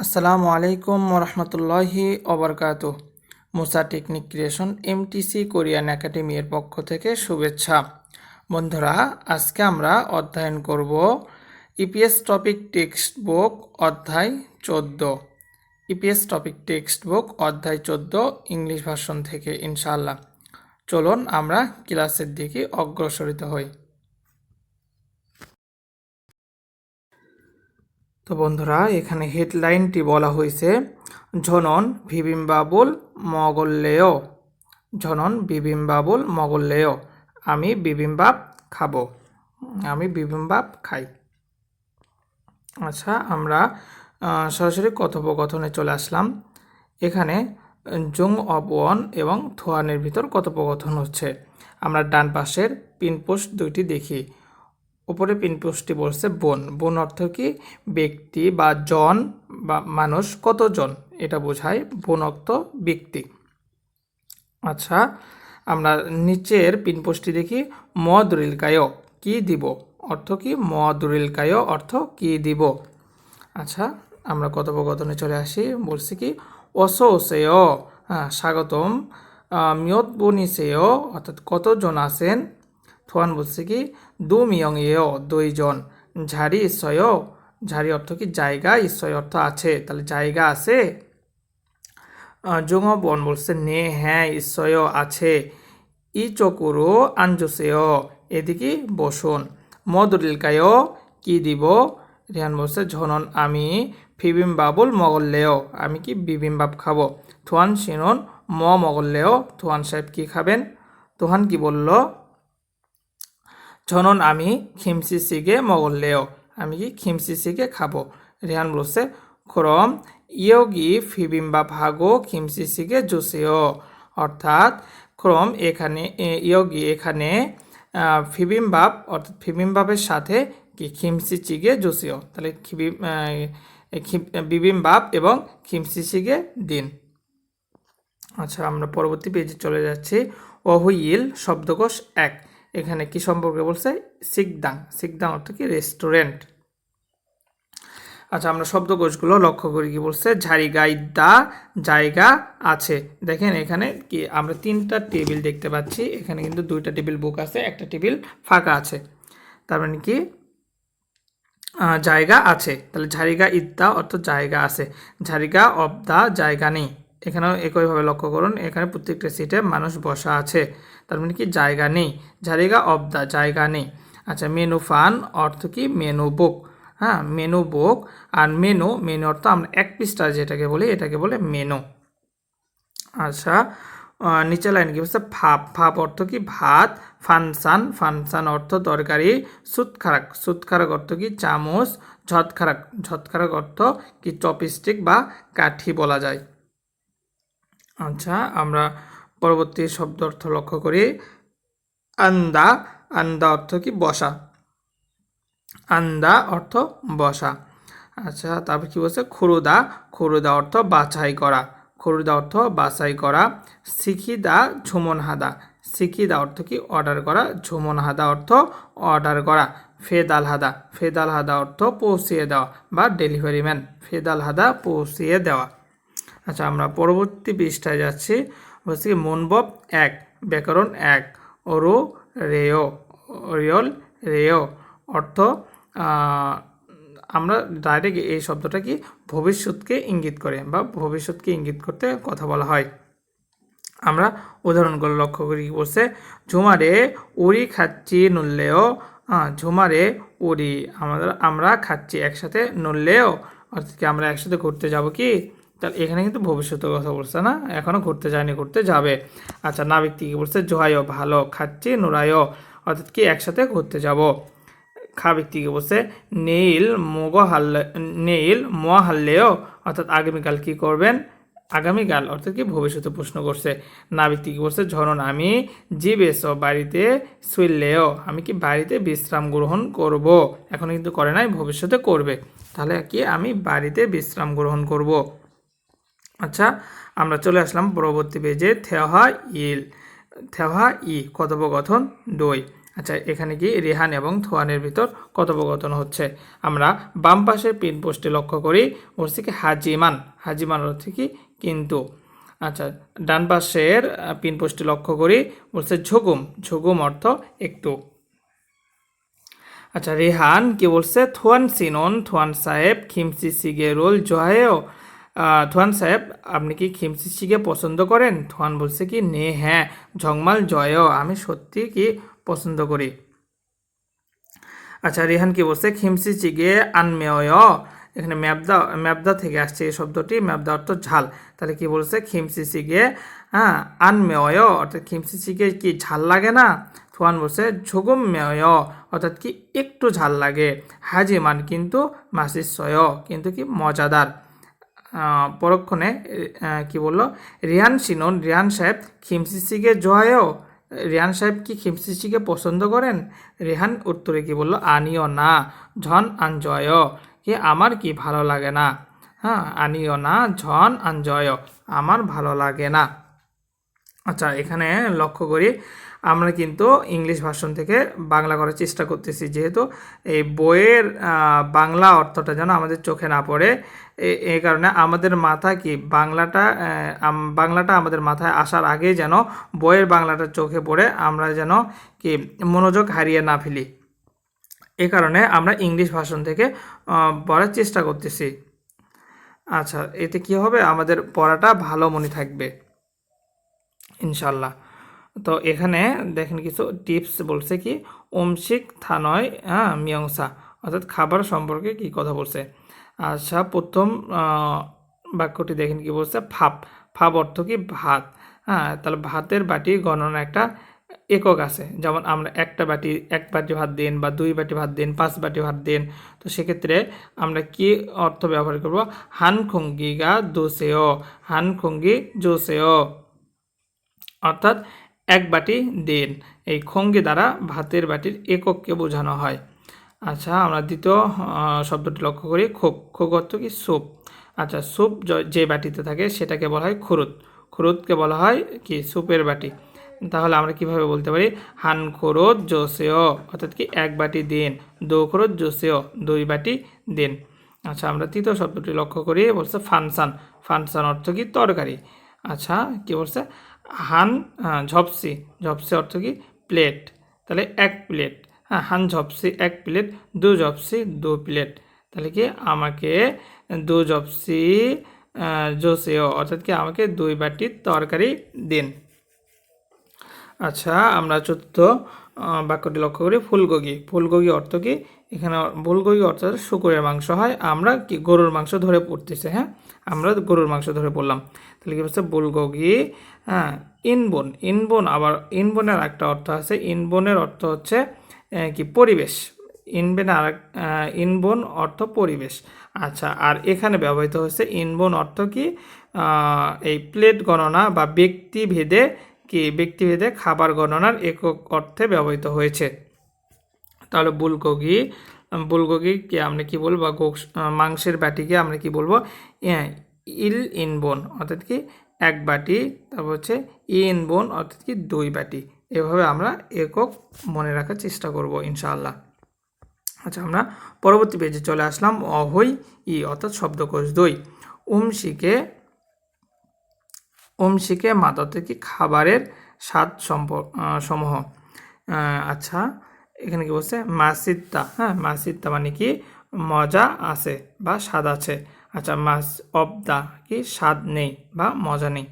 আসসালামু আলাইকুম রহমতুল্লাহি ওবরকাতুহ। Musa technique creation MTC Korean academy এর পক্ষ থেকে শুভেচ্ছা। বন্ধুরা, আজকে আমরা অধ্যয়ন করব ইপিএস টপিক টেক্সট বুক অধ্যায় 14। ইপিএস টপিক টেক্সট বুক অধ্যায় 14 ইংলিশ ভার্সন থেকে ইনশাআল্লাহ। চলুন আমরা ক্লাসের দিকে অগ্রসরিত হই। তো বন্ধুরা, এখানে হেডলাইনটি বলা হয়েছে ঝনন বিবিম্বাবুল মগল্লেয়। ঝনন বিবিম্বাবুল মগল্লেয়, আমি বিবিম্বাপ খাবো, আমি বিবিম্বাপ খাই। আচ্ছা, আমরা সরাসরি কথোপকথনে চলে আসলাম। এখানে জুং অবওয়ন এবং থোয়ানের ভিতর কথোপকথন হচ্ছে। আমরা ডান পাশের পিনপোস্ট দুইটি দেখি। উপরে পিনপোস্টটি বলছে বোন। বোন অর্থ কি? ব্যক্তি বা জন বা মানুষ, কতজন এটা বোঝায়। বোন অর্থ ব্যক্তি। আচ্ছা, আমরা নিচের পিনপোস্টটি দেখি। মদরিলকায়, কি দিব, অর্থ কি? মদরিলকায় অর্থ কি দিব। আচ্ছা, আমরা কথোপকথনে চলে আসি। বলছি কি অসো ওসেয়, হ্যাঁ স্বাগতম। মিয়ত বনিসেয় অর্থাৎ কতজন আছেন। থোয়ান বলছে কি দু মিয়ং এও, দুইজন। ঝাড়ি ইসয়, ঝাড়ি অর্থ কি? জায়গা। ইসয় অর্থ আছে, তাহলে জায়গা আছে। জুঙ বন বলছে নে, হ্যাঁ ইসয় আছে। ই চকুরো আঞ্জুসেয়, এদিকে বসুন। মদুরিলকায়, কি দিব। রিহান বলছে ঝনন আমি বিবিম্বাবুল মগল্লেও, আমি কি বিবিম্বাপ খাবো। থোয়ান সিনন মগল্লেও, থোয়ান সাহেব কি খাবেন। তোহান কি বলল? ঝনন আমি খিমসিসিগে মগল্লেও, আমি কি খিমসিসিগে খাবো। রেহান বলছে খরম ইয়োগি ফিবিম্বাপ হাগো খিমসিসিগে জুসেও, অর্থাৎ খরম এখানে ইয়োগি এখানে ফিবিম্বাপ অর্থাৎ ফিবিম্বাপের সাথে কি খিমসিচিগে জুসেও, তাহলে বিবিম্বাপ এবং খিমসিচিগে দিন। আচ্ছা, আমরা পরবর্তী পেজে চলে যাচ্ছি। অহুইল শব্দকোষ 1। এখানে কি সম্পর্কে বলছে? সিকদাং। সিকদাং অর্থ কি? রেস্টুরেন্ট। আচ্ছা, আমরা শব্দকোষগুলো লক্ষ্য করি। কি বলছে? ঝাড়িগা ইদ্দা, জায়গা আছে। দেখেন এখানে কি আমরা 3টা টেবিল দেখতে পাচ্ছি। এখানে কিন্তু 2টা টেবিল বুক আছে, একটা টেবিল ফাঁকা আছে। তার মানে কি জায়গা আছে। তাহলে ঝাড়িগা ইদ্দা অর্থ জায়গা আছে। ঝাড়িগা অব দা, জায়গা নেই। এখানেও একইভাবে লক্ষ্য করুন, এখানে প্রত্যেকটা সিটে মানুষ বসা আছে, তার মানে কি জায়গা নেই। ঝাড়িগা অব দা, জায়গা নেই। আচ্ছা, মেনু ফান অর্থ কি? মেনু বুক। হ্যাঁ, মেনু বুক। আর মেনু, মেনু অর্থ আমরা এক পৃষ্ঠা যেটাকে বলি এটাকে বলে মেনু। আচ্ছা, নিচে লাইন কি বলছে? ভাপ। ভাপ অর্থ কি? ভাত। ফানসান, ফানসান অর্থ তরকারি। সুতখারাক, সুতখারাক অর্থ কি? চামচ। ঝতখারাক, ঝতখারাক অর্থ কি? চপস্টিক বা কাঠি বলা যায়। আচ্ছা, আমরা পরবর্তী শব্দ অর্থ লক্ষ্য করি। আন্দা, আন্দা অর্থ কি? বসা। আন্দা অর্থ বসা। আচ্ছা, তারপর কি বলছে? খুরুদা, খুরুদা অর্থ বাছাই করা। খুরুদা অর্থ বাছাই করা। সিখিদা ঝুমন হাদা, সিখিদা অর্থ কি? অর্ডার করা। ঝুমন হাদা অর্থ অর্ডার করা। ফেদাল হাদা, ফেদাল হাদা অর্থ পৌঁছিয়ে দেওয়া বা ডেলিভারি ম্যান। ফেদাল হাদা পৌঁছিয়ে দেওয়া। আচ্ছা, আমরা পরবর্তী পৃষ্ঠায় যাচ্ছি। বলছি মনবব 1, ব্যাকরণ 1। ওরো রেও, রিয়ল রেও অর্থ আমরা ডাইরেক্ট এই শব্দটা কি? ভবিষ্যৎকে ইঙ্গিত করে বা ভবিষ্যৎকে ইঙ্গিত করতে কথা বলা হয়। আমরা উদাহরণগুলো লক্ষ্য করি। কি বলছে? ঝুমারে উড়ি খাচ্ছি নুললেও, ঝুমারে উড়ি আমরা খাচ্ছি একসাথে, নুললেও অর্থাৎ কি আমরা একসাথে ঘুরতে যাব কি? তাহলে এখানে কিন্তু ভবিষ্যতের কথা বলছে না, এখনো ঘুরতে যায়নি, ঘুরতে যাবে। আচ্ছা, নাবিক কি বলছে? জোহাইও ভালো, খাচ্ছি নুরাইও অর্থাৎ কি একসাথে ঘুরতে যাব। খা ব্যক্তিকে বলছে নীল নীল মোয়া হাল্লেও অর্থাৎ আগামীকাল কি করবেন? আগামীকাল অর্থাৎ কি ভবিষ্যতে প্রশ্ন করছে। না ব্যক্তিকে বলছে ঝরন আমি জিবেস, বাড়িতে শুইলেও আমি কি বাড়িতে বিশ্রাম গ্রহণ করব। এখন কিন্তু করে নাই, ভবিষ্যতে করবে। তাহলে কি আমি বাড়িতে বিশ্রাম গ্রহণ করব। আচ্ছা, আমরা চলে আসলাম পরবর্তী পেজে। থেওহা ইল, থেওহা ই কথোপকথন 2। আচ্ছা, এখানে কি রেহান এবং থোয়ানের ভিতর কথোপকথন হচ্ছে। আমরা বাম পাশের পিন পোস্টে লক্ষ্য করি, বলছে কি হাজিমান। হাজিমান অর্থ কি কিন্তু। আচ্ছা, ডান পাশের পিন পোস্টে লক্ষ্য করি, বলছে ঝুগুম। ঝুগুম অর্থ একটু। আচ্ছা, রেহান কি বলছে, থোয়ান সিনন থোয়ান সাহেব খিমসি সিগে রোল জোহায়েও। থোয়ান সাহেব, আপনি কি খিমসি সিগে পছন্দ করেন? থোয়ান বলছে কি নে হ্যাঁ, ঝংমাল জয়ও, আমি সত্যি কি পছন্দ করি। আচ্ছা, রেহান কি বলছে, খিমসি চিগে আনমেয়। এখানে ম্যাবদা, ম্যাবদা থেকে আসছে এই শব্দটি, ম্যাবদা অর্থ ঝাল। তাহলে কি বলছে, খিমসি চিগে আনমেয় অর্থাৎ খিমসি চিগে কি ঝাল লাগে না? থোয়ান বলছে ঝুগুম মেয় অর্থাৎ কি একটু ঝাল লাগে। হাজিমান কিন্তু মাসিসয় কিন্তু কি মজাদার। পরক্ষণে কি বললো, রিহান সিনন রিহান সাহেব খিমসিসিকে জোয়ায়ও। রিহান সাহেব কি খিমসিসিকে পছন্দ করেন? রেহান উত্তরে কি বললো, আনিও না ঝন আনজয়, কি আমার কি ভালো লাগে না। হ্যাঁ, আনিও না ঝন আনজয়, আমার ভালো লাগে না। আচ্ছা, এখানে লক্ষ্য করি আমরা কিন্তু ইংলিশ ভার্সন থেকে বাংলা করার চেষ্টা করতেছি, যেহেতু এই বইয়ের বাংলা অর্থটা যেন আমাদের চোখে না পড়ে। এই কারণে আমাদের মাথা কি বাংলাটা বাংলাটা আমাদের মাথায় আসার আগেই যেন বইয়ের বাংলাটা চোখে পড়ে, আমরা যেন কি মনোযোগ হারিয়ে না ফেলি। এই কারণে আমরা ইংলিশ ভার্সন থেকে পড়ার চেষ্টা করতেছি। আচ্ছা, এতে কি হবে, আমাদের পড়াটা ভালো মনে থাকবে ইনশাল্লাহ। তো এখানে দেখেন কিছু টিপস বলছে কি, ওমশিক থানয় মিয়ংসা অর্থাৎ খাবার সম্পর্কে কি কথা বলছে। আচ্ছা, প্রথম বাক্যটি দেখেন কি বলছে, ফাপ। ফাপ অর্থ কি ভাত। হ্যাঁ, তাহলে ভাতের বাটি গণনা একটা একক আছে, যেমন আমরা একটা বাটি, এক বাটি ভাত দিন বা দুই বাটি ভাত দিন, 5 বাটি ভাত দিন। তো সেক্ষেত্রে আমরা কি অর্থ ব্যবহার করব, হান খুঙ্গি গা দোসেও, হান খুঙ্গি জোসেও অর্থাৎ এক বাটি দিন। এই খঙ্গি দ্বারা ভাতের বাটির একককে বোঝানো হয়। আচ্ছা, আমরা দ্বিতীয় শব্দটি লক্ষ্য করি, খোক। খোক অর্থ কি স্যুপ। আচ্ছা, স্যুপ যে বাটিতে থাকে সেটাকে বলা হয় খুরুত। খুরুতকে বলা হয় কি স্যুপের বাটি। তাহলে আমরা কিভাবে বলতে পারি, হান খরচ জোসেও অর্থাৎ কি এক বাটি দিন, দো খরচ জোসেও দুই বাটি দিন। আচ্ছা, আমরা তৃতীয় শব্দটি লক্ষ্য করি, বলছে ফানসান। ফানসান অর্থ কি তরকারি। আচ্ছা, কি বলছে, হান ঝপসি। ঝপসি অর্থ কি প্লেট, তাহলে এক প্লেট। হ্যাঁ, হান ঝপসি এক প্লেট, দু ঝপসি দু প্লেট। তাহলে কি আমাকে দু ঝপসি জোসেও অর্থাৎ কি আমাকে দুই বাটি তরকারি দিন। আচ্ছা, আমরা চতুর্থ বাক্যটি লক্ষ্য করি, ফুলকপি। ফুলকপি অর্থ কি, এখানে ফুলকপি অর্থ শুকুরের মাংস হয়, আমরা কি গরুর মাংস ধরে পড়তেছে। হ্যাঁ, আমরা গরুর মাংস ধরে পড়লাম। তাহলে কি বলছে, ফুলকপি। হ্যাঁ, ইনবোন। ইনবোন আবার ইনবোনের একটা অর্থ আছে, ইনবোনের অর্থ হচ্ছে কি পরিবেশ। ইনবোন অর্থ পরিবেশ। আচ্ছা, আর এখানে ব্যবহৃত হচ্ছে ইনবোন অর্থ কি, এই প্লেট গণনা বা ব্যক্তিভেদে খাবার গণনার একক অর্থে ব্যবহৃত হয়েছে। তাহলে বুলগোগিকে আমরা কি বলবো, মাংসের বাটিকে আমরা কি বলবো, ইল ইনবোন অর্থাৎ কি এক বাটি, তারপর হচ্ছে ইনবোন অর্থাৎ কি দুই বাটি। এভাবে আমরা একক মনে রাখার চেষ্টা করব ইনশাআল্লাহ। আচ্ছা, আমরা পরবর্তী পেজে চলে আসলাম, অহই ই অর্থাৎ শব্দকোষ 2। ওমশিকে মাতাতে কি খাবারের স্বাদ সমূহ। আচ্ছা, এখানে কি বলছে, মাসিত্তা। হ্যাঁ, মাসিত্তা মানে কি মজা আছে বা স্বাদ আছে। আচ্ছা, মাস অব দা কি স্বাদ নেই বা মজা নেই।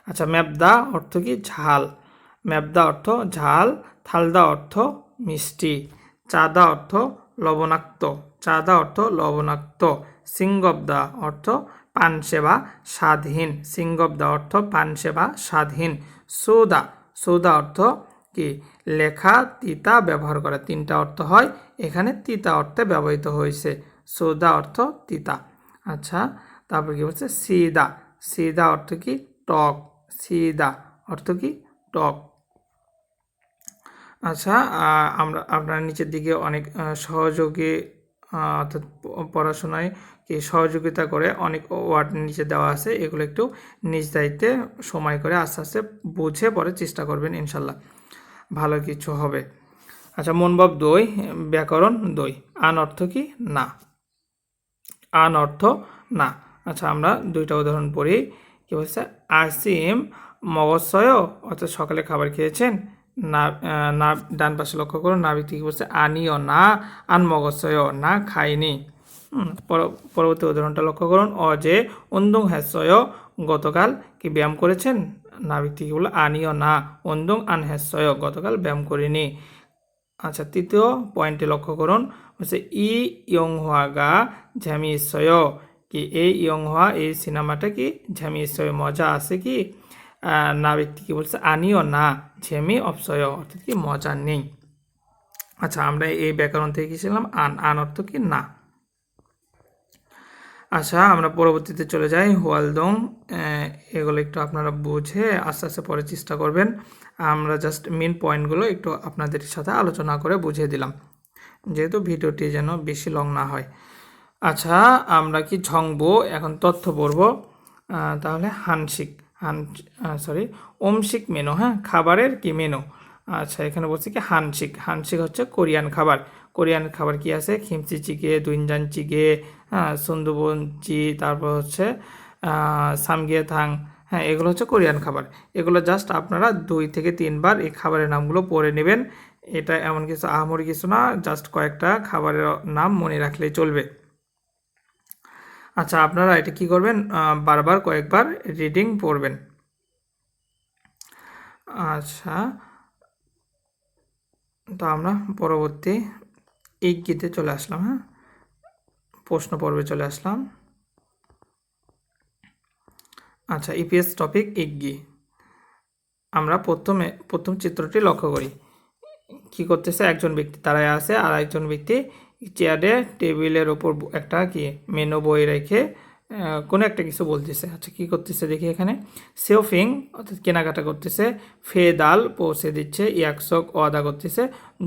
আচ্ছা, ম্যাবদা অর্থ কি ঝাল। ম্যাবদা অর্থ ঝাল। থালদা অর্থ মিষ্টি। চাদা অর্থ লবণাক্ত। চাদা অর্থ লবণাক্ত। সিঙ্গবদা অর্থ পানসেবা স্বাদহীন। সিঙ্গবদা অর্থ পানসেবা স্বাদহীন। সৌদা। সৌদা অর্থ কি লেখা তিতা ব্যবহার করা। তিনটা অর্থ হয়, এখানে তিতা অর্থে ব্যবহৃত হয়েছে। সৌদা অর্থ তিতা। আচ্ছা, তারপর কি বলছে, সিদা। সিদা অর্থ কি টক। সিদা অর্থ কি টক। আচ্ছা, আপনার নিচের দিকে অনেক সহযোগী অর্থাৎ পড়াশোনায় কি সহযোগিতা করে অনেক ওয়ার্ড নিচে দেওয়া আছে, এগুলো একটু নিজ দায়িত্বে সময় করে আস্তে আস্তে বুঝে পড়ার চেষ্টা করবেন, ইনশাল্লাহ ভালো কিছু হবে। আচ্ছা মনভাব 2, ব্যাকরণ 2। আন অর্থ কি? না। আন অর্থ না। আচ্ছা আমরা দুইটা উদাহরণ পড়ি। কি বলছে? আসিম মগজসয়, অর্থাৎ সকালে খাবার খেয়েছেন। না না, ডান পাশে লক্ষ্য করুন, না ব্যক্তি কি বলছে? আনিও না, আন মগজসয়, না খাইনি। পরবর্তী উদাহরণটা লক্ষ্য করুন। অজে অন্দুং হ্যাসয়, গতকাল কি ব্যায়াম করেছেন? না ব্যক্তি কি বললো? আনিও না, অন্দুং আন হ্যাসয়, গতকাল ব্যায়াম করিনি। আচ্ছা তৃতীয় পয়েন্টে লক্ষ্য করুন, হচ্ছে ই ইয়ংহোয়াগা ঝ্যামিসয়, কি এই ইয়ংহোয়া এই সিনেমাটা কি ঝ্যামিসয়, মজা আছে কি? না ব্যক্তি কি বলছে? আনিও না, ঝেমি অপসয়, অর্থাৎ কি মজা নেই। আচ্ছা আমরা এই ব্যাকরণ থেকে কি শিখলাম? আন। আন অর্থ কি? না। আচ্ছা আমরা পরবর্তীতে চলে যাই। হোয়ালদং, এগুলো একটু আপনারা বুঝে আস্তে আস্তে পরে চেষ্টা করবেন। আমরা জাস্ট মেন পয়েন্টগুলো একটু আপনাদের সাথে আলোচনা করে বুঝিয়ে দিলাম, যেহেতু ভিডিওটি যেন বেশি লং না হয়। আচ্ছা আমরা কি ঝংবো, এখন তথ্য পড়ব। তাহলে হানসিক, ওমসিক মেনু, হ্যাঁ খাবারের কি মেনু। আচ্ছা এখানে বলছি কি হানসিক। হানসিক হচ্ছে কোরিয়ান খাবার। কোরিয়ান খাবার কি আছে? খিমচি চিগে, দুইনজান চিগে, হ্যাঁ সুন্দুবন চি, তারপর হচ্ছে সামগিয়ে থাং, হ্যাঁ এগুলো হচ্ছে কোরিয়ান খাবার। এগুলো জাস্ট আপনারা 2 থেকে 3 বার এই খাবারের নামগুলো পড়ে নেবেন। এটা এমন কিছু আহামরি কিছু না, জাস্ট কয়েকটা খাবারের নাম মনে রাখলেই চলবে। আচ্ছা আপনারা এটা কি করবেন? বারবার কয়েকবার রিডিং পড়বেন। আচ্ছা তো আমরা পরবর্তী ইগ্গিতে চলে আসলাম। হ্যাঁ প্রশ্ন পর্বে চলে আসলাম। আচ্ছা ইপিএস টপিক ইগ্গি। আমরা প্রথম চিত্রটি লক্ষ্য করি। কি করতেছে? একজন ব্যক্তি দাঁড়ায় আছে, আর একজন ব্যক্তি চেয়ারে টেবিলের ওপর একটা কি মেনু বই রেখে কোনো একটা কিছু বলতেছে। আচ্ছা কি করতেছে দেখি এখানে। সেওফিং অর্থাৎ কেনাকাটা করতেছে, ফে দাল পৌঁছে দিচ্ছে, ইয়াকসক অর্ডার করতেছে,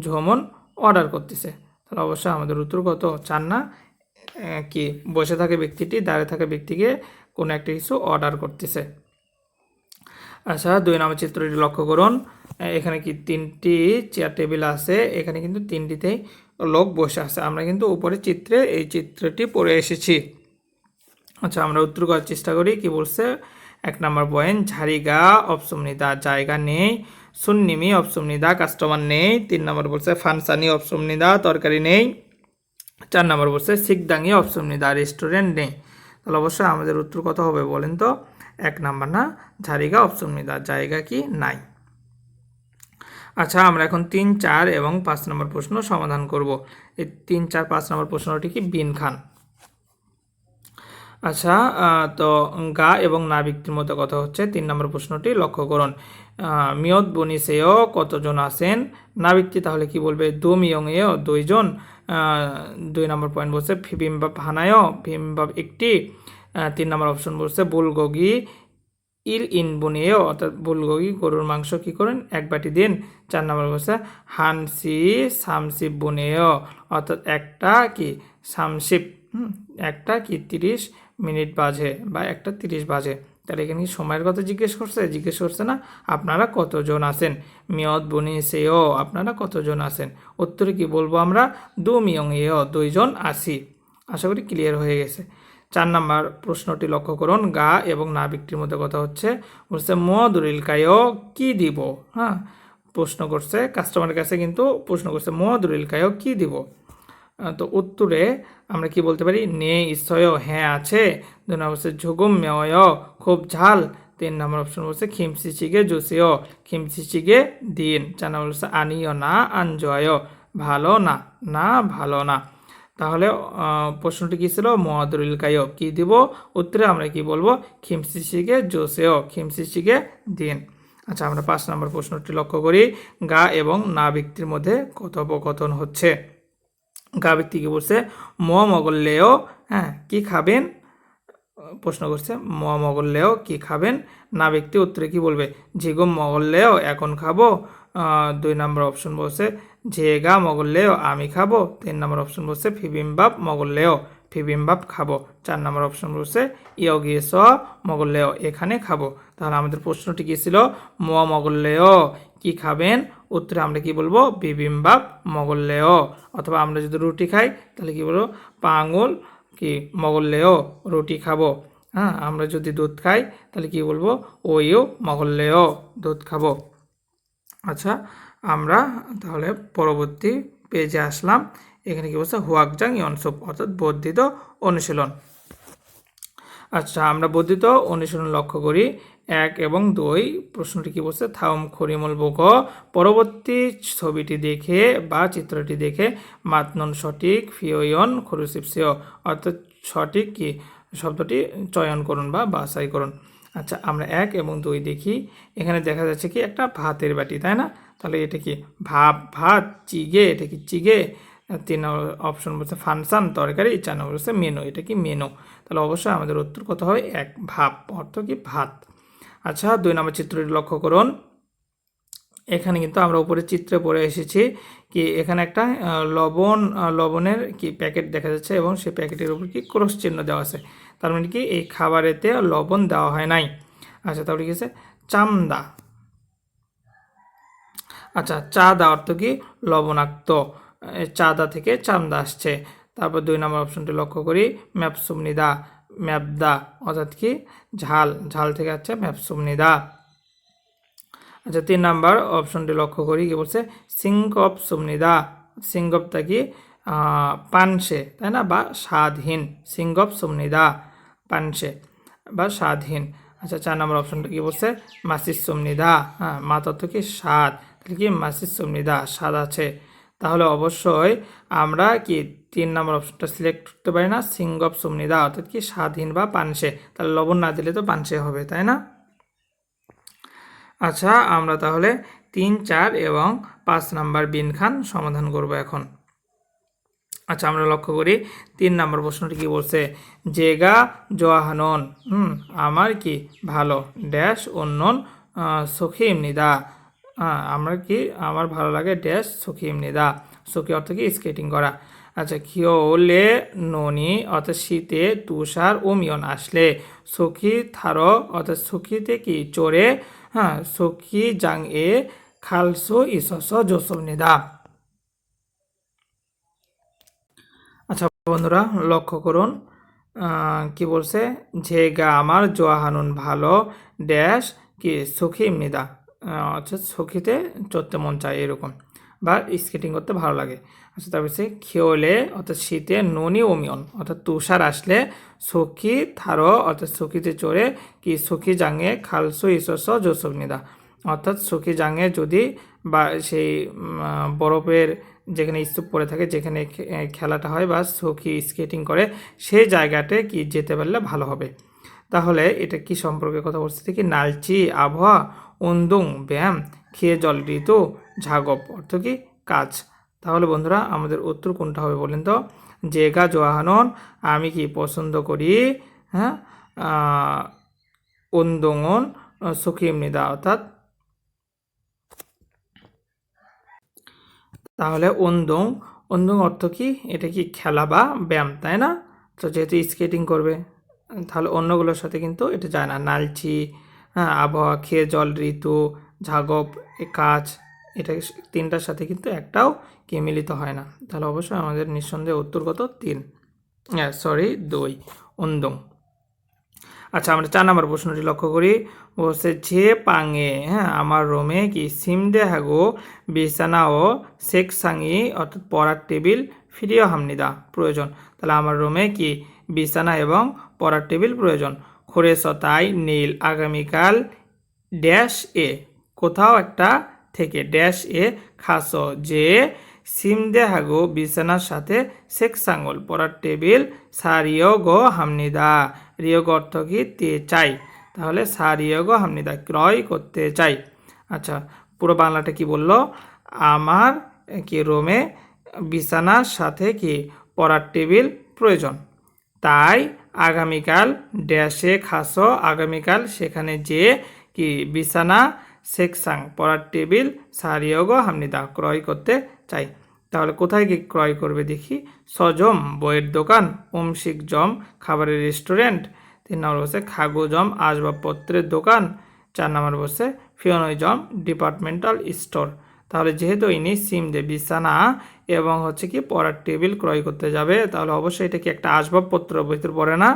ঝমন অর্ডার করতেছে। তাহলে অবশ্যই আমাদের উত্তর কত? 4 না, কি বসে থাকা ব্যক্তিটি দাঁড়িয়ে থাকা ব্যক্তিকে কোনো একটা কিছু অর্ডার করতেছে। আচ্ছা 2 নম্বর চিত্রটি লক্ষ্য করুন। এখানে কি 3টি চেয়ার টেবিল আছে, এখানে কিন্তু 3টিতেই লোক বসে আছে। আমরা কিন্তু উপরে চিত্রে এই চিত্রটি পড়ে এসেছি। আচ্ছা আমরা উত্তর করার চেষ্টা করি। কি বলছে? 1 নম্বর পয়েন্ট, ঝারিগা অপসমনিদা, জায়গা নেই। সুন্নিমি অপসমনিদা, কাস্টমার নেই। 3 নম্বর বলছে ফানসানি অপসমনিদা, তরকারি নেই। 4 নম্বর বলছে সিকদাঙ্গি অপসমনিদা, রেস্টুরেন্ট নেই। তাহলে অবশ্যই আমাদের উত্তর কত হবে বলেন তো? 1 নম্বর না, ঝারিগা অপসমনিদা, জায়গা কি নাই। আচ্ছা আমরা এখন 3, 4 এবং 5 নম্বর প্রশ্ন সমাধান করব। এই 3, 4, 5 নম্বর প্রশ্নটি কি বিন খান। আচ্ছা তো গা এবং না ব্যক্তির মধ্যে কথা হচ্ছে। 3 নম্বর প্রশ্নটি লক্ষ্য করুন। মিয়ত বনিসেও কতজন আছেন? না ব্যক্তি তাহলে কি বলবে? দু মিয়ংয়েও 2 জন। 2 নম্বর পয়েন্ট বলছে ফিবিম্বাব হানায়ও, ফিবিম্বাব একটি। 3 নম্বর অপশন বলছে বুলগগি ইল ইন বুনিয়েও, অর্থাৎ বুলগগি গরুর মাংস কি করেন? 1 বাটি দিন। 4 নম্বর বলছে হানসি সামসিপ বুনিয়েও, অর্থাৎ একটা কি সামসিপ, একটা কি 30 মিনিট বাজে বা 1:30 বাজে। তাহলে এখানে কি সময়ের কথা জিজ্ঞেস করছে না আপনারা কতজন আছেন। মিয়ত বনি সেও, আপনারা কতজন আছেন। উত্তরে কি বলবো আমরা? 2 মিয়ং এও, 2 জন আছি। আশা করি ক্লিয়ার হয়ে গেছে। 4 নম্বর প্রশ্নটি লক্ষ্য করুন। গা এবং না ব্যক্তির মধ্যে কথা হচ্ছে। বলছে মদুরিল কায়ও কি দিব। হ্যাঁ প্রশ্ন করছে কাস্টমারের কাছে, কিন্তু প্রশ্ন করছে মদুরিল কায়ও কি দিব। তো উত্তরে আমরা কি বলতে পারি? নে ইসয়, হ্যাঁ আছে। 2 নম্বর হচ্ছে ঝুগুম মেয়, খুব ঝাল। 3 নম্বর অপশন বলছে খিমসি চিগে জুসিও, খিমসি চিগে দিন। 4 নম্বর হচ্ছে আনিও না আনজয়, ভালো না, না ভালো না। তাহলে প্রশ্নটি কি ছিল? মদুরিল কায়ো কি দিব। উত্তরে আমরা কি বলবো? খিমসি চিগে জুসিও, খিমসি চিগে দিন। আচ্ছা আমরা 5 নম্বর প্রশ্নটি লক্ষ্য করি। গা এবং না ব্যক্তির মধ্যে কথোপকথন হচ্ছে। গা ব্যক্তি কি বলছে? মগল্লেও, হ্যাঁ কি খাবেন। প্রশ্ন করছে মগল্লেও কি খাবেন। না ব্যক্তি উত্তরে কি বলবে? ঝিগুম মগল্লেও, এখন খাবো। 2 নম্বর অপশন বলছে ঝেগা মগল্লেও, আমি খাবো। 3 নম্বর অপশন বলছে ফিবিম্বাব মগল্লেও, বিবিম্বাপ খাবো। 4 নম্বর অপশন বলছে ইয়গিয়েস মগল্লেয়, এখানে খাবো। তাহলে আমাদের প্রশ্নটি কি ছিল? মগল্লেয় কি খাবেন? উত্তরে আমরা কি বলবো? বিবিম্বাপ মগল্লেয়। অথবা আমরা যদি রুটি খাই তাহলে কি বলবো? পাঙুল কি মগল্লেয়, রুটি খাবো। হ্যাঁ, আমরা যদি দুধ খাই তাহলে কি বলবো? ওইও মগল্লেয়, দুধ খাবো। আচ্ছা, আমরা তাহলে পরবর্তী পেজে আসলাম। এখানে কি বলছে? হুয়াকজাং ইয়নসুপ, অর্থাৎ বর্ধিত অনুশীলন। আচ্ছা, আমরা বর্ধিত অনুশীলন লক্ষ্য করি 1 এবং 2। প্রশ্নটি কি বলছে? থাউম খরিমল বোক, পরবর্তী ছবিটি দেখে বা চিত্রটি দেখে মাতনন সঠিক ফিওয়ন খরুসিপসিও, অর্থাৎ সঠিক কি শব্দটি চয়ন করুন বা বাছাই করুন। আচ্ছা, আমরা 1 এবং 2 দেখি। এখানে দেখা যাচ্ছে কি একটা ভাতের বাটি, তাই না? তাহলে এটা কি ভাত, চিগে, এটা কি চিগে। 3 নম্বর অপশন বলছে ফানসান, তরকারি। 4 নম্বর বলছে মেনু, এটা কি মেনু। তাহলে অবশ্যই আমাদের উত্তর কত হবে? 1, ভাপ, অর্থ কি ভাত। আচ্ছা, 2 নম্বর চিত্রটি লক্ষ্য করুন। এখানে কিন্তু আমরা উপরে চিত্রে পড়ে এসেছি কি এখানে একটা লবণের কি প্যাকেট দেখা যাচ্ছে এবং সেই প্যাকেটের উপর কি ক্রস চিহ্ন দেওয়া আছে। তার মানে কি এই খাবারেতে লবণ দেওয়া হয় নাই। আচ্ছা, তাহলে কি আছে? চামদা। আচ্ছা, চাঁদা অর্থ কি লবণাক্ত, চাঁদা থেকে চামদা আসছে। তারপর 2 নম্বর অপশনটি লক্ষ্য করি, ম্যাপসুমনিদা, ম্যাপদা অর্থাৎ কি ঝাল, ঝাল থেকে আসছে ম্যাপসুমনিদা। আচ্ছা, 3 নাম্বার অপশনটি লক্ষ্য করি, কি বলছে? সিংকপ সুমনিদা, সিংকপটা কি পানসে, তাই না, বা স্বাদহীন। সিংকপ সুমনিদা, পানসে বা স্বাদহীন। আচ্ছা, 4 নম্বর অপশনটা কি বলছে? মাসিস সুমনিদা, হ্যাঁ, মা তত্ত্ব কি স্বাদ, তাহলে কি মাসিস সুমনিদা, স্বাদ আছে। তাহলে অবশ্যই আমরা কি 3 নম্বর অপশনটা সিলেক্ট করতে পারি না? সিংগপ সুমনিদা অর্থাৎ কি স্বাদহীন বা পানসে। তাহলে লবণ না দিলে তো পানসে হবে, তাই না? আচ্ছা, আমরা তাহলে 3, 4 এবং 5 নাম্বার বিনখান সমাধান করব এখন। আচ্ছা, আমরা লক্ষ্য করি 3 নাম্বার প্রশ্নটি কি বলছে? জেগা জোয়াহানন, আমার কি ভালো ড্যাশ অন্যন সখী এমনিদা, আমার কি আমার ভালো লাগে ড্যাশ সখী এমনিদা। সখী অর্থ কি স্কেটিং করা। আচ্ছা, খিওলে ননি অর্থাৎ শীতে, তুষার ওমিয়ন আসলে, সখী থারো অর্থাৎ সখীতে কি চড়ে, হ্যাঁ, সখী জাং এ খালসো ইসস জোসবনিদা। আচ্ছা বন্ধুরা, লক্ষ্য করুন কি বলছে? ঝেগা আমার জোয়াহানুন ভালো ড্যাশ কি সখী এমনিদা, অর্থাৎ সখীতে চড়তে মন চায় এরকম, বা স্কেটিং করতে ভালো লাগে। আচ্ছা, তারপর সে খেওলে অর্থাৎ শীতে, ননি ওমিয়ন অর্থাৎ তুষার আসলে, সখী থারো অর্থাৎ সখীতে চড়ে কি সখী জাঙে খালসো ইসস জোসবনিদা, অর্থাৎ সখী জাঙে যদি বা সেই বরফের যেখানে স্তূপ পড়ে থাকে, যেখানে খেলাটা হয় বা সখী স্কেটিং করে, সেই জায়গাতে কি যেতে পারলে ভালো হবে। তাহলে এটা কি সম্পর্কে কথা বলছে? কি নালচি আবহাওয়া, উন্দুং ব্যায়াম, খেয়ে জল ঋতু, ঝাগপ অর্থ কি কাজ। তাহলে বন্ধুরা, আমাদের উত্তর কোনটা হবে বলেন তো? জেগা জোয়াহানন, আমি কি পছন্দ করি, হ্যাঁ, উন্দুঙন সখী এমনিদা, অর্থাৎ তাহলে অন্দং, অন্দং অর্থ কি? এটা কি খেলা বা ব্যায়াম, তাই না? তো যেহেতু স্কেটিং করবে তাহলে অন্যগুলোর সাথে কিন্তু এটা যায় না। নালচি, হ্যাঁ, আবহাওয়া, খেয়ে জল ঋতু, ঝাগপ কাজ, এটা 3টার সাথে কিন্তু একটাও কি মিলিত হয় না। তাহলে অবশ্যই আমাদের নিঃসন্দেহে উত্তর কত? 3, 2 অন্দং। আচ্ছা, আমরা 4 নম্বর প্রশ্নটি লক্ষ্য করি, বলছে যে পাঙে, হ্যাঁ, আমার রোমে কি সিমদে হাগো বিছানা ও শেখ সাঙ্গি অর্থাৎ পড়ার টেবিল ফিরিও হামনিদা প্রয়োজন। তাহলে আমার রুমে কি বিছানা এবং পড়ার টেবিল প্রয়োজন। খোরেস তাই নীল আগামীকাল ড্যাশ এ, কোথাও একটা থেকে ড্যাশ এ খাসো যে সিমদে হাগো বিছানার সাথে শেখ সাঙ্গল পড়ার টেবিল সারিও গো হামনিদা, রিয়োগ অর্থ কি চাই। তাহলে সারিও গো হামনিদা ক্রয় করতে চাই। আচ্ছা, পুরো বাংলাটা কি বললো? আমার কি রুমে বিছানার সাথে কি পড়ার টেবিল প্রয়োজন, তাই আগামীকাল ড্যাশে খাসো, আগামীকাল সেখানে যে কি বিছানা সেকসাং পড়ার টেবিল সারিয়োগো হামনিদা ক্রয় করতে চাই। তাহলে কোথায় গিয়ে ক্রয় করবে দেখি। সজম বইয়ের দোকান, অমসিক জম খাবারের রেস্টুরেন্ট, 3 নম্বর বলছে খাগোজম আসবাবপত্রের দোকান, 4 নম্বর বলছে ফিওনইজম ডিপার্টমেন্টাল স্টোর। তাহলে যেহেতু ইনি সিম দিয়ে বিছানা এবং হচ্ছে কি পড়ার টেবিল ক্রয় করতে যাবে, তাহলে অবশ্যই এটা কি একটা আসবাবপত্র ভিতর পড়ে না।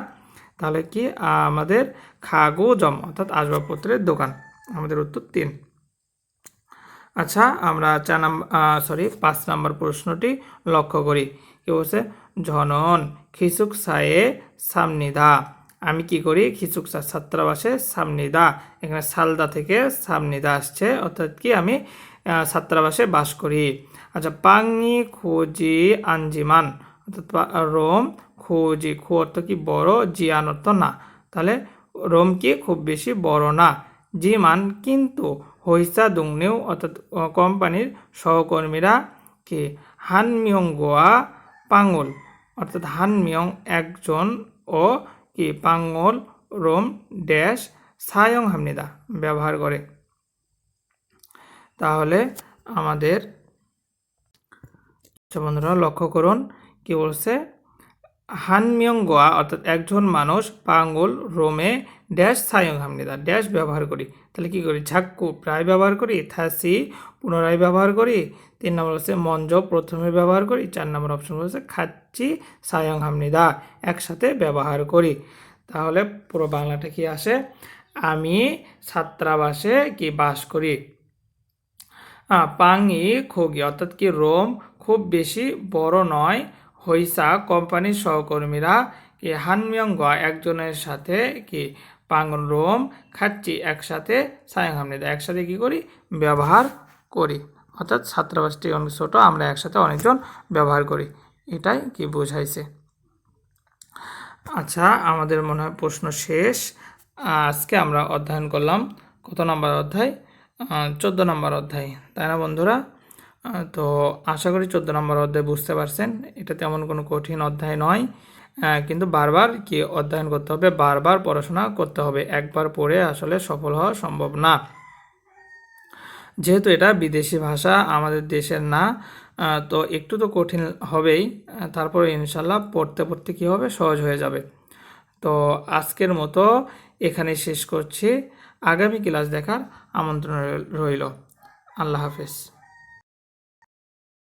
তাহলে কি আমাদের খাগোজম অর্থাৎ আসবাবপত্রের দোকান, আমাদের উত্তর 3। আচ্ছা, আমরা 5 নম্বর প্রশ্নটি লক্ষ্য করি। কি বলছে, ঝনন খিসুক সায়ে সামনিদা। আমি কি করি, খিসুক সা ছাত্রাবাসে সামনিদা, এখানে সালদা থেকে সামনিদা আসছে, অর্থাৎ কি আমি ছাত্রাবাসে বাস করি। আচ্ছা, পাংনি খোজি আঞ্জিমান অর্থাৎ রোম খোজি, খো অর্থ কি বড়, জিয়ান অর্থ না, তাহলে রোম কি খুব বেশি বড় না। জিমান কিন্তু হইসা দুংনেও অর্থাৎ কোম্পানির সহকর্মীরা কি হানমিয়ং গোয়া পাঙ্গল অর্থাৎ হানমিয়ং একজন ও কি পাঙ্গল রোম ড্যাশ সায়ং হামনিদা ব্যবহার করে। তাহলে আমাদের বন্ধুরা লক্ষ্য করুন, কি বলছে, হানমিয়ং গোয়া অর্থাৎ একজন মানুষ পাঙ্গল রোমে ড্যাশ সায়ং হামনিদা ড্যাশ ব্যবহার করি। তাহলে কি করি, ঝাক্কু প্রায় ব্যবহার করি, থাসি পুনরায় ব্যবহার করি, 3 নম্বর হচ্ছে মঞ্জ প্রথমে ব্যবহার করি, 4 নম্বর অপশন হচ্ছে খাচ্ছি সায়ং হামনিদা একসাথে ব্যবহার করি। তাহলে পুরো বাংলাটা কি আসে, আমি ছাত্রাবাসে কি বাস করি। পাংই খোগি অর্থাৎ কি রোম খুব বেশি বড় নয়, হইসা কোম্পানির সহকর্মীরা কি হানমিয়ংগা একজনের সাথে কি পাঙ্গন রোম খাচ্ছি একসাথে সায়ং হামনিদা একসাথে কি করি ব্যবহার করি, অর্থাৎ ছাত্রাবাসটি অনেক ছোট, আমরা একসাথে অনেকজন ব্যবহার করি, এটাই কি বোঝাইছে। আচ্ছা, আমাদের মনে হয় প্রশ্ন শেষ। আজকে আমরা অধ্যয়ন করলাম কত নম্বর অধ্যায়, 14 নম্বর অধ্যায়, তাই না বন্ধুরা? তো আশা করি 14 নম্বর অধ্যায় বুঝতে পারছেন। এটা তেমন কোনো কঠিন অধ্যায় নয়, কিন্তু বারবার কি অধ্যয়ন করতে হবে, বারবার পড়াশোনা করতে হবে, একবার পড়ে আসলে সফল হওয়া সম্ভব না। যেহেতু এটা বিদেশি ভাষা, আমাদের দেশের না, তো একটু তো কঠিন হবেই, তারপরে ইনশাল্লাহ পড়তে পড়তে কী হবে, সহজ হয়ে যাবে। তো আজকের মতো এখানে শেষ করছি, আগামী ক্লাস দেখার আমন্ত্রণ রইল। আল্লাহ হাফেজ।